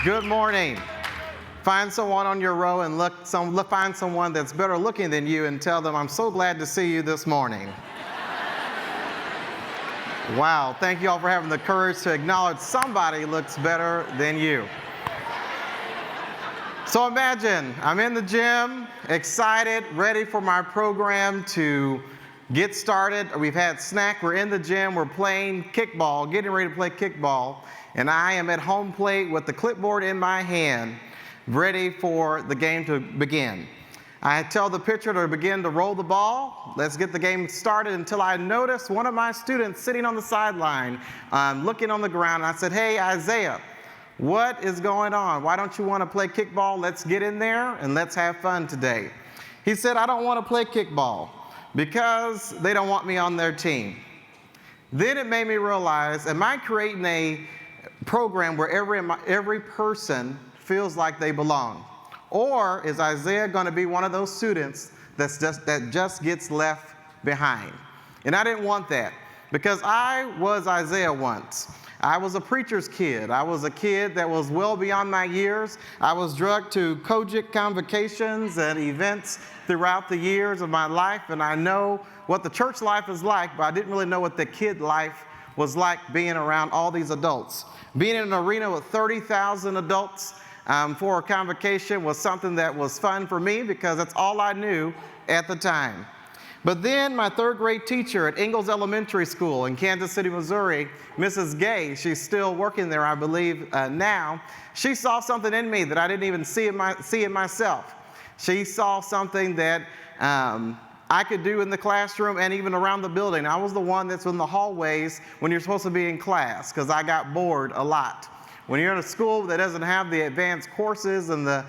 Good morning. Find someone on your row and find someone that's better looking than you and tell them, I'm so glad to see you this morning. Wow, thank you all for having the courage to acknowledge somebody looks better than you. So imagine, I'm in the gym, excited, ready for my program to get started. We've had snack, we're in the gym, we're playing kickball, getting ready to play kickball, and I am at home plate with the clipboard in my hand, ready for the game to begin. I tell the pitcher to begin to roll the ball. Let's get the game started until I notice one of my students sitting on the sideline, looking on the ground. And I said, hey, Isaiah, what is going on? Why don't you want to play kickball? Let's get in there and let's have fun today. He said, I don't want to play kickball because they don't want me on their team. Then it made me realize, am I creating a program where every person feels like they belong? Or is Isaiah going to be one of those students that just gets left behind? And I didn't want that, because I was Isaiah once. I was a preacher's kid. I was a kid that was well beyond my years. I was drugged to Kojic convocations and events throughout the years of my life, and I know what the church life is like, but I didn't really know what the kid life was like, being around all these adults. Being in an arena with 30,000 adults for a convocation was something that was fun for me, because that's all I knew at the time. But then my third grade teacher at Ingalls Elementary School in Kansas City, Missouri, Mrs. Gay, she's still working there, I believe, now. She saw something in me that I didn't even see in myself. She saw something that I could do in the classroom and even around the building. I was the one that's in the hallways when you're supposed to be in class, because I got bored a lot. When you're in a school that doesn't have the advanced courses and the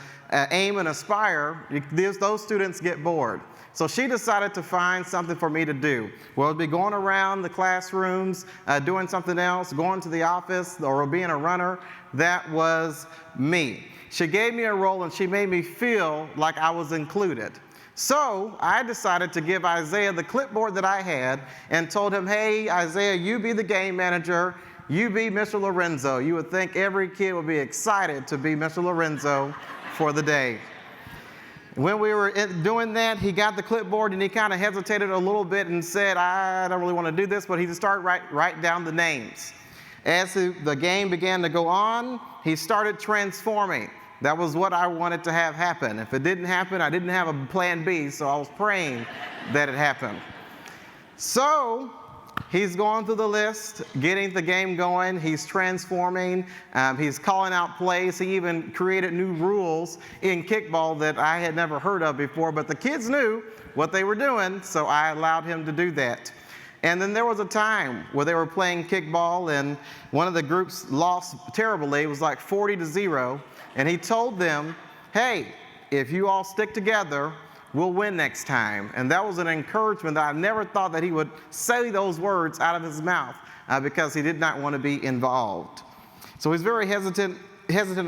aim and aspire, those students get bored. So she decided to find something for me to do. Well, it'd be going around the classrooms, doing something else, going to the office, or being a runner. That was me. She gave me a role and she made me feel like I was included. So I decided to give Isaiah the clipboard that I had and told him, hey, Isaiah, you be the game manager. You be Mr. Lorenzo. You would think every kid would be excited to be Mr. Lorenzo for the day. When we were doing that, he got the clipboard and he kind of hesitated a little bit and said, I don't really want to do this, but he just started write down the names. As the game began to go on, he started transforming. That was what I wanted to have happen. If it didn't happen, I didn't have a plan B, so I was praying that it happened. So he's going through the list, getting the game going. He's transforming. He's calling out plays. He even created new rules in kickball that I had never heard of before, but the kids knew what they were doing, so I allowed him to do that. And then there was a time where they were playing kickball, and one of the groups lost terribly. It was like 40-0, and he told them, hey, if you all stick together, we'll win next time. And that was an encouragement that I never thought that he would say those words out of his mouth, because he did not want to be involved. So he's very hesitant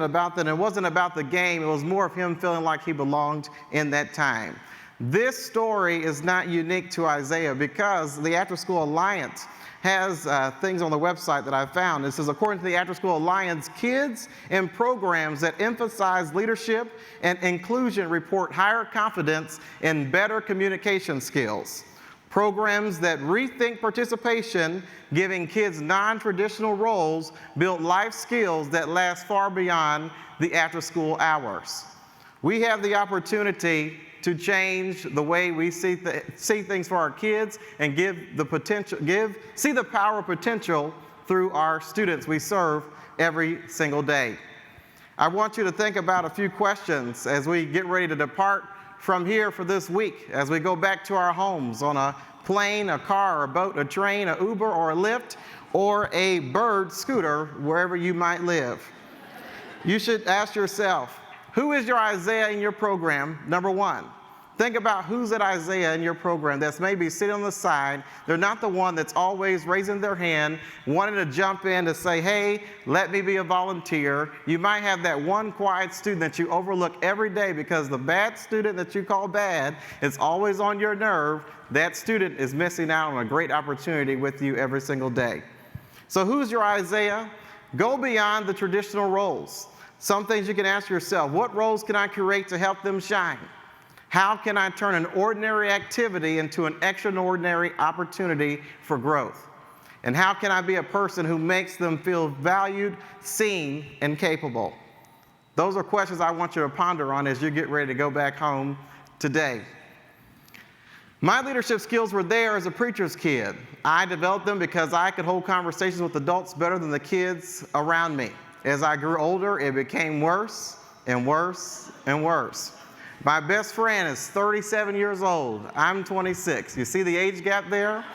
about that. And it wasn't about the game. It was more of him feeling like he belonged in that time. This story is not unique to Isaiah, because the After School Alliance has things on the website that I found. It says, according to the After School Alliance, kids and programs that emphasize leadership and inclusion report higher confidence and better communication skills. Programs that rethink participation, giving kids non-traditional roles, build life skills that last far beyond the after-school hours. We have the opportunity to change the way we see things for our kids and see the power of potential through our students we serve every single day. I want you to think about a few questions as we get ready to depart from here for this week, as we go back to our homes on a plane, a car, a boat, a train, a Uber, or a Lyft, or a bird scooter, wherever you might live. You should ask yourself, who is your Isaiah in your program? Number one. Think about who's at Isaiah in your program that's maybe sitting on the side. They're not the one that's always raising their hand, wanting to jump in to say, hey, let me be a volunteer. You might have that one quiet student that you overlook every day, because the bad student that you call bad is always on your nerve. That student is missing out on a great opportunity with you every single day. So who's your Isaiah? Go beyond the traditional roles. Some things you can ask yourself: what roles can I create to help them shine? How can I turn an ordinary activity into an extraordinary opportunity for growth? And how can I be a person who makes them feel valued, seen, and capable? Those are questions I want you to ponder on as you get ready to go back home today. My leadership skills were there as a preacher's kid. I developed them because I could hold conversations with adults better than the kids around me. As I grew older, it became worse and worse and worse. My best friend is 37 years old. I'm 26. You see the age gap there?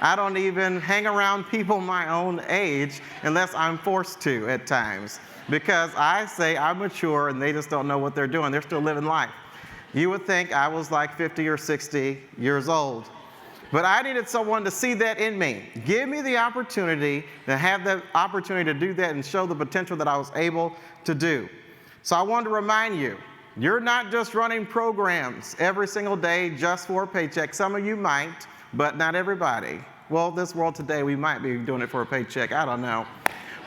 I don't even hang around people my own age unless I'm forced to at times, because I say I'm mature and they just don't know what they're doing. They're still living life. You would think I was like 50 or 60 years old. But I needed someone to see that in me. Give me the opportunity to have the opportunity to do that and show the potential that I was able to do. So I wanted to remind you, you're not just running programs every single day just for a paycheck. Some of you might, but not everybody. Well, this world today, we might be doing it for a paycheck. I don't know.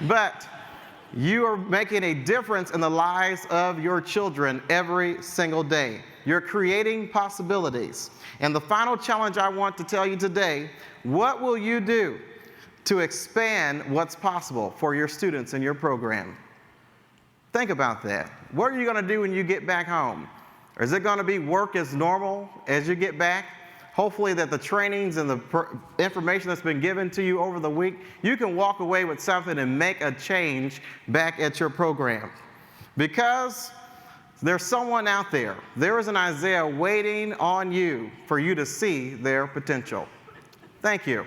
But you are making a difference in the lives of your children every single day. You're creating possibilities. And the final challenge I want to tell you today: what will you do to expand what's possible for your students in your program? Think about that. What are you going to do when you get back home? Or is it going to be work as normal as you get back? Hopefully that the trainings and the information that's been given to you over the week, you can walk away with something and make a change back at your program. Because there's someone out there. There is an Isaiah waiting on you for you to see their potential. Thank you.